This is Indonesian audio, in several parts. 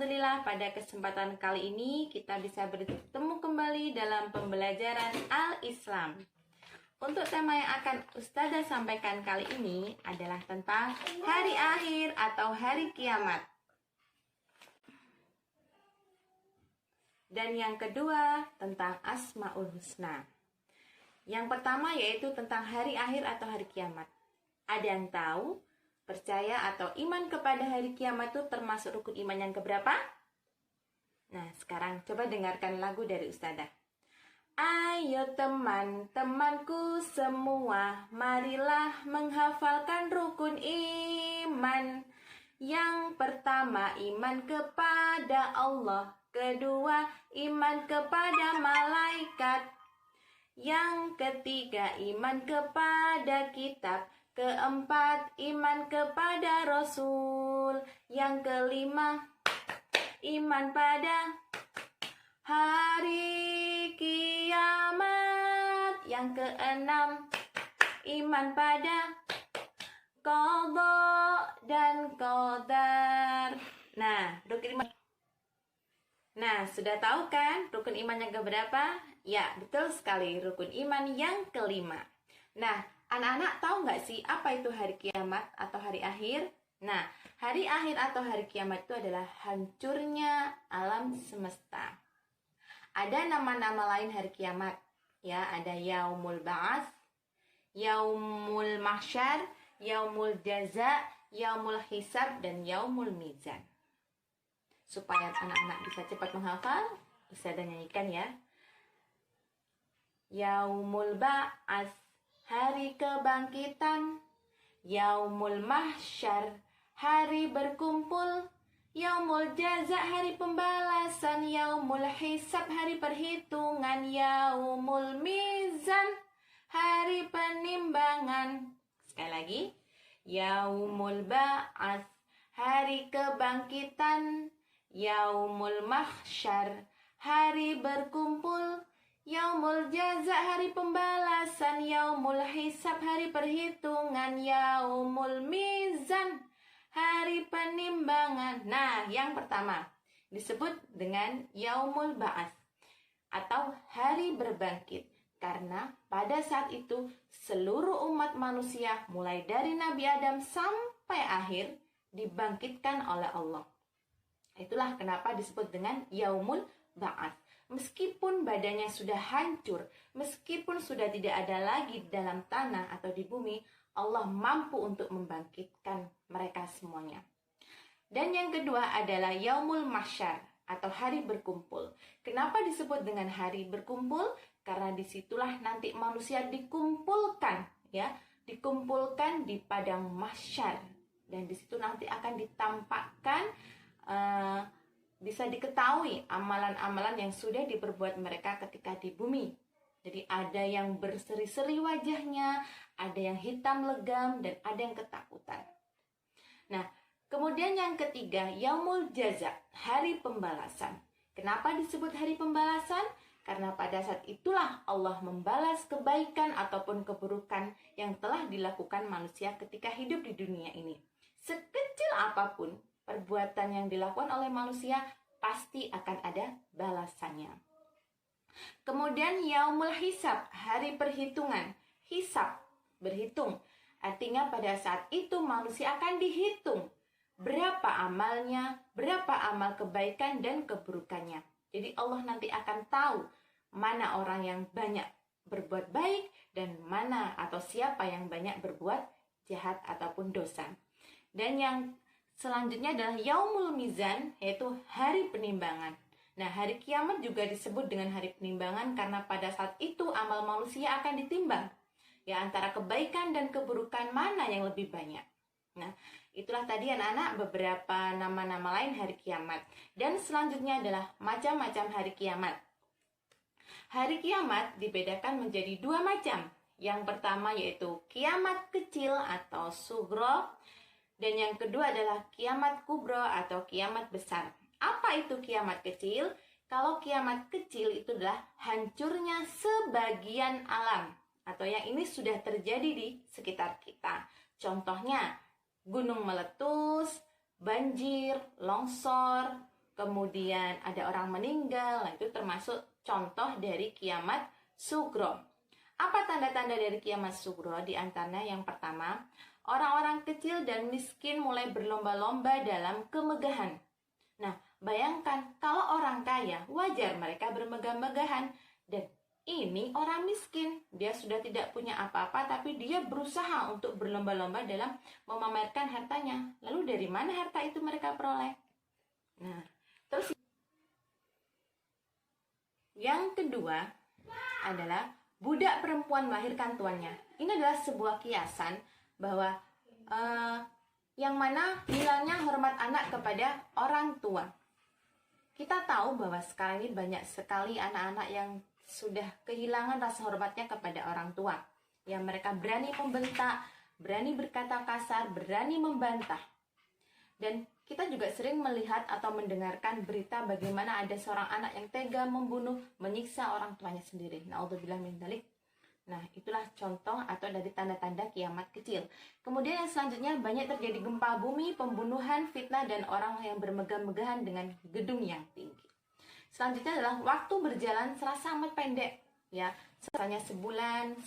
Alhamdulillah pada kesempatan kali ini kita bisa bertemu kembali dalam pembelajaran Al-Islam. Untuk tema yang akan Ustazah sampaikan kali ini adalah tentang hari akhir atau hari kiamat. Dan yang kedua tentang Asmaul Husna. Yang pertama yaitu tentang hari akhir atau hari kiamat. Ada yang tahu? Percaya atau iman kepada hari kiamat itu termasuk rukun iman yang keberapa? Nah, sekarang coba dengarkan lagu dari Ustazah. Ayo teman-temanku semua, marilah menghafalkan rukun iman. Yang pertama, iman kepada Allah. Kedua, iman kepada malaikat. Yang ketiga, iman kepada kitab. Keempat, iman kepada Rasul. Yang kelima, iman pada hari kiamat. Yang keenam, iman pada qada dan qadar. Nah, rukun iman. Nah, sudah tahu kan rukun iman yang keberapa? Ya, betul sekali, rukun iman yang kelima. Nah, anak-anak tahu nggak sih apa itu hari kiamat atau hari akhir? Nah, hari akhir atau hari kiamat itu adalah hancurnya alam semesta. Ada nama-nama lain hari kiamat. Ya, ada Yaumul Ba'ats, Yaumul Mahsyar, Yaumul Jaza, Yaumul Hisab, dan Yaumul Mizan. Supaya anak-anak bisa cepat menghafal, Ustazah nyanyikan ya. Yaumul Ba'ats, hari kebangkitan. Yaumul Mahsyar, hari berkumpul. Yaumul Jaza, hari pembalasan. Yaumul Hisab, hari perhitungan. Yaumul Mizan, hari penimbangan. Sekali lagi. Yaumul Ba'ats, hari kebangkitan. Yaumul Mahsyar, hari berkumpul. Yaumul Jaza, hari pembalasan. Yaumul Hisab, hari perhitungan. Yaumul Mizan, hari penimbangan. Nah, yang pertama disebut dengan Yaumul Ba'ats atau hari berbangkit. Karena pada saat itu seluruh umat manusia mulai dari Nabi Adam sampai akhir dibangkitkan oleh Allah. Itulah kenapa disebut dengan Yaumul Ba'ats. Meskipun badannya sudah hancur, meskipun sudah tidak ada lagi di dalam tanah atau di bumi, Allah mampu untuk membangkitkan mereka semuanya. Dan yang kedua adalah Yaumul Mahsyar atau hari berkumpul. Kenapa disebut dengan hari berkumpul? Karena disitulah nanti manusia dikumpulkan, ya, dikumpulkan di padang mahsyar. Dan disitu nanti akan ditampakkan bisa diketahui amalan-amalan yang sudah diperbuat mereka ketika di bumi. Jadi ada yang berseri-seri wajahnya, ada yang hitam legam, dan ada yang ketakutan. Nah, kemudian yang ketiga, Yaumul Jaza, hari pembalasan. Kenapa disebut hari pembalasan? Karena pada saat itulah Allah membalas kebaikan ataupun keburukan yang telah dilakukan manusia ketika hidup di dunia ini. Sekecil apapun perbuatan yang dilakukan oleh manusia pasti akan ada balasannya. Kemudian Yaumul Hisab, hari perhitungan. Hisab, berhitung. Artinya pada saat itu manusia akan dihitung berapa amalnya, berapa amal kebaikan dan keburukannya. Jadi Allah nanti akan tahu mana orang yang banyak berbuat baik dan mana atau siapa yang banyak berbuat jahat ataupun dosa. Dan yang selanjutnya adalah Yaumul Mizan, yaitu hari penimbangan. Nah, hari kiamat juga disebut dengan hari penimbangan karena pada saat itu amal manusia akan ditimbang. Ya, antara kebaikan dan keburukan mana yang lebih banyak. Nah, itulah tadi anak-anak beberapa nama-nama lain hari kiamat. Dan selanjutnya adalah macam-macam hari kiamat. Hari kiamat dibedakan menjadi dua macam. Yang pertama yaitu kiamat kecil atau sugro. Dan yang kedua adalah kiamat kubro atau kiamat besar. Apa itu kiamat kecil? Kalau kiamat kecil itu adalah hancurnya sebagian alam. Atau yang ini sudah terjadi di sekitar kita. Contohnya, gunung meletus, banjir, longsor, kemudian ada orang meninggal. Nah, itu termasuk contoh dari kiamat sugro. Apa tanda-tanda dari kiamat sugro? Di antaranya yang pertama, orang-orang kecil dan miskin mulai berlomba-lomba dalam kemegahan. Nah, bayangkan kalau orang kaya, wajar mereka bermegah-megahan. Dan ini orang miskin, dia sudah tidak punya apa-apa, tapi dia berusaha untuk berlomba-lomba dalam memamerkan hartanya. Lalu dari mana harta itu mereka peroleh? Nah, terus yang kedua adalah budak perempuan melahirkan tuannya. Ini adalah sebuah kiasan bahwa yang mana hilangnya hormat anak kepada orang tua. Kita tahu bahwa sekarang ini banyak sekali anak-anak yang sudah kehilangan rasa hormatnya kepada orang tua. Yang mereka berani membentak, berani berkata kasar, berani membantah. Dan kita juga sering melihat atau mendengarkan berita bagaimana ada seorang anak yang tega membunuh, menyiksa orang tuanya sendiri. Na'udzubillah min dzalik. Nah, itulah contoh atau dari tanda-tanda kiamat kecil. Kemudian yang selanjutnya, banyak terjadi gempa bumi, pembunuhan, fitnah, dan orang yang bermegah-megahan dengan gedung yang tinggi. Selanjutnya adalah waktu berjalan serasa amat pendek, ya, misalnya sebulan,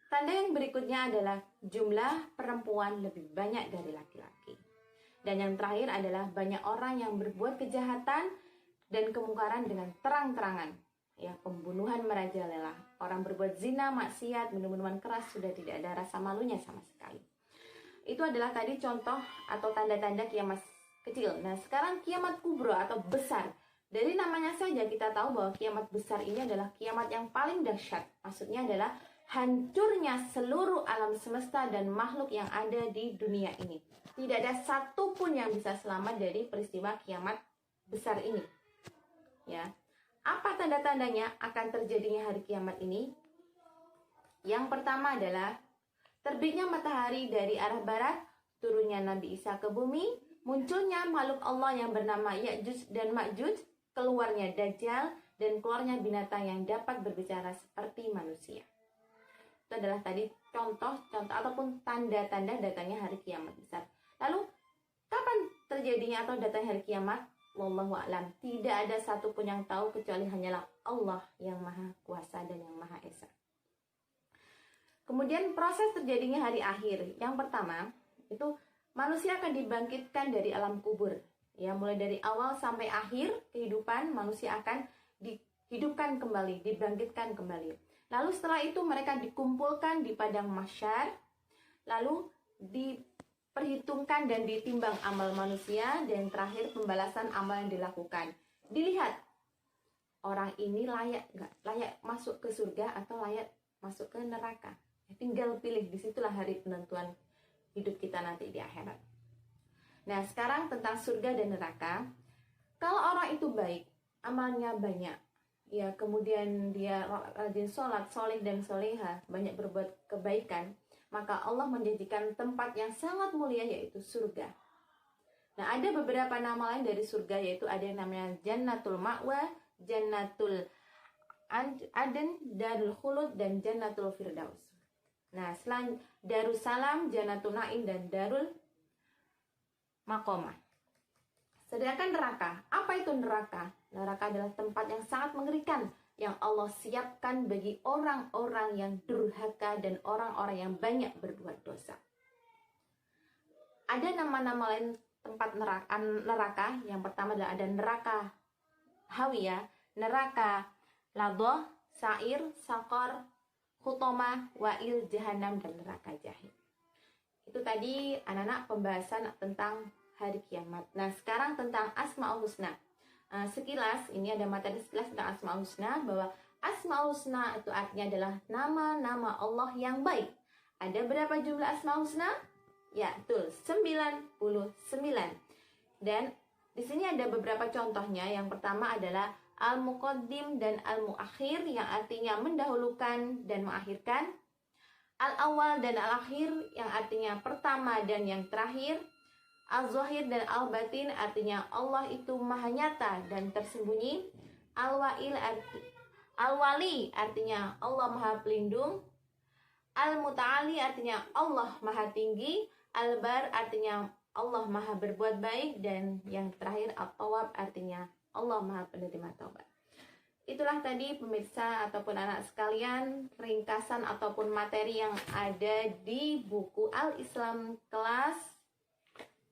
Tanda yang berikutnya adalah jumlah perempuan lebih banyak dari laki-laki. Dan yang terakhir adalah banyak orang yang berbuat kejahatan dan kemungkaran dengan terang-terangan. Ya, pembunuhan merajalela, orang berbuat zina, maksiat, minum-minuman keras, sudah tidak ada rasa malunya sama sekali. Itu adalah tadi contoh atau tanda-tanda kiamat kecil. Nah, sekarang kiamat kubro atau besar. Dari namanya saja kita tahu bahwa kiamat besar ini adalah kiamat yang paling dahsyat. Maksudnya adalah hancurnya seluruh alam semesta dan makhluk yang ada di dunia ini. Tidak ada satupun yang bisa selamat dari peristiwa kiamat besar ini. Ya. Apa tanda-tandanya akan terjadinya hari kiamat ini? Yang pertama adalah terbitnya matahari dari arah barat, turunnya Nabi Isa ke bumi, munculnya makhluk Allah yang bernama Ya'juj dan Ma'juj, keluarnya Dajjal, dan keluarnya binatang yang dapat berbicara seperti manusia. Itu adalah tadi contoh-contoh ataupun tanda-tanda datangnya hari kiamat besar. Lalu, kapan terjadinya atau datangnya hari kiamat? Wallahu a'lam. Tidak ada satupun yang tahu kecuali hanyalah Allah yang Maha Kuasa dan yang Maha Esa. Kemudian proses terjadinya hari akhir. Yang pertama, itu manusia akan dibangkitkan dari alam kubur. Ya, mulai dari awal sampai akhir kehidupan manusia akan dihidupkan kembali, dibangkitkan kembali. Lalu setelah itu mereka dikumpulkan di padang mahsyar, lalu diperhitungkan dan ditimbang amal manusia, dan terakhir pembalasan amal yang dilakukan. Dilihat orang ini layak nggak, layak masuk ke surga atau layak masuk ke neraka. Tinggal pilih, disitulah hari penentuan hidup kita nanti di akhirat. Nah, sekarang tentang surga dan neraka. Kalau orang itu baik, amalnya banyak, ya, kemudian dia rajin sholat, soleh dan soleha, banyak berbuat kebaikan, maka Allah menjanjikan tempat yang sangat mulia, yaitu surga. Nah, ada beberapa nama lain dari surga, yaitu ada yang namanya Jannatul Ma'wa, Jannatul Aden, Darul Khulud, dan Jannatul Firdaus. Nah, selain Darussalam, Jannatul Naim, dan Darul Maqamah. Sedangkan neraka, apa itu neraka? Neraka adalah tempat yang sangat mengerikan yang Allah siapkan bagi orang-orang yang durhaka dan orang-orang yang banyak berbuat dosa. Ada nama-nama lain tempat neraka. Yang pertama adalah ada neraka Hawiyah, neraka Ladhah, Sa'ir, Saqar, Hutomah, Wa'il, Jahannam, dan neraka Jahim. Itu tadi anak-anak pembahasan tentang hari kiamat. Nah, sekarang tentang Asmaul Husna. Sekilas, ini ada materi sekilas tentang Asmaul Husna, bahwa Asmaul Husna itu artinya adalah nama-nama Allah yang baik. Ada berapa jumlah Asmaul Husna? Ya, betul, 99. Dan di sini ada beberapa contohnya. Yang pertama adalah Al-Muqaddim dan Al-Muakhir, yang artinya mendahulukan dan mengakhirkan. Al-Awwal dan Al-Akhir, yang artinya pertama dan yang terakhir. Al-Zahir dan Al-Batin, artinya Allah itu maha nyata dan tersembunyi. Al-Wali, artinya Allah maha pelindung. Al-Muta'ali, artinya Allah maha tinggi. Al-Bar, artinya Allah Maha berbuat baik, dan yang terakhir at-tawwab artinya Allah Maha penerima taubat. Itulah tadi pemirsa ataupun anak sekalian ringkasan ataupun materi yang ada di buku Al-Islam kelas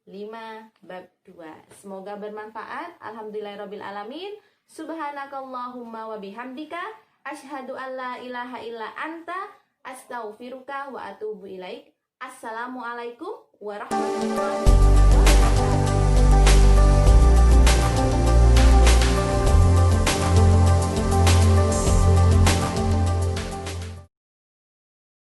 5 bab 2. Semoga bermanfaat. Alhamdulillahirabbil alamin. Subhanakallahumma wa bihamdika asyhadu an la ilaha illa anta astaghfiruka wa atubu ilaik. Assalamualaikum warahmatullahi wabarakatuh.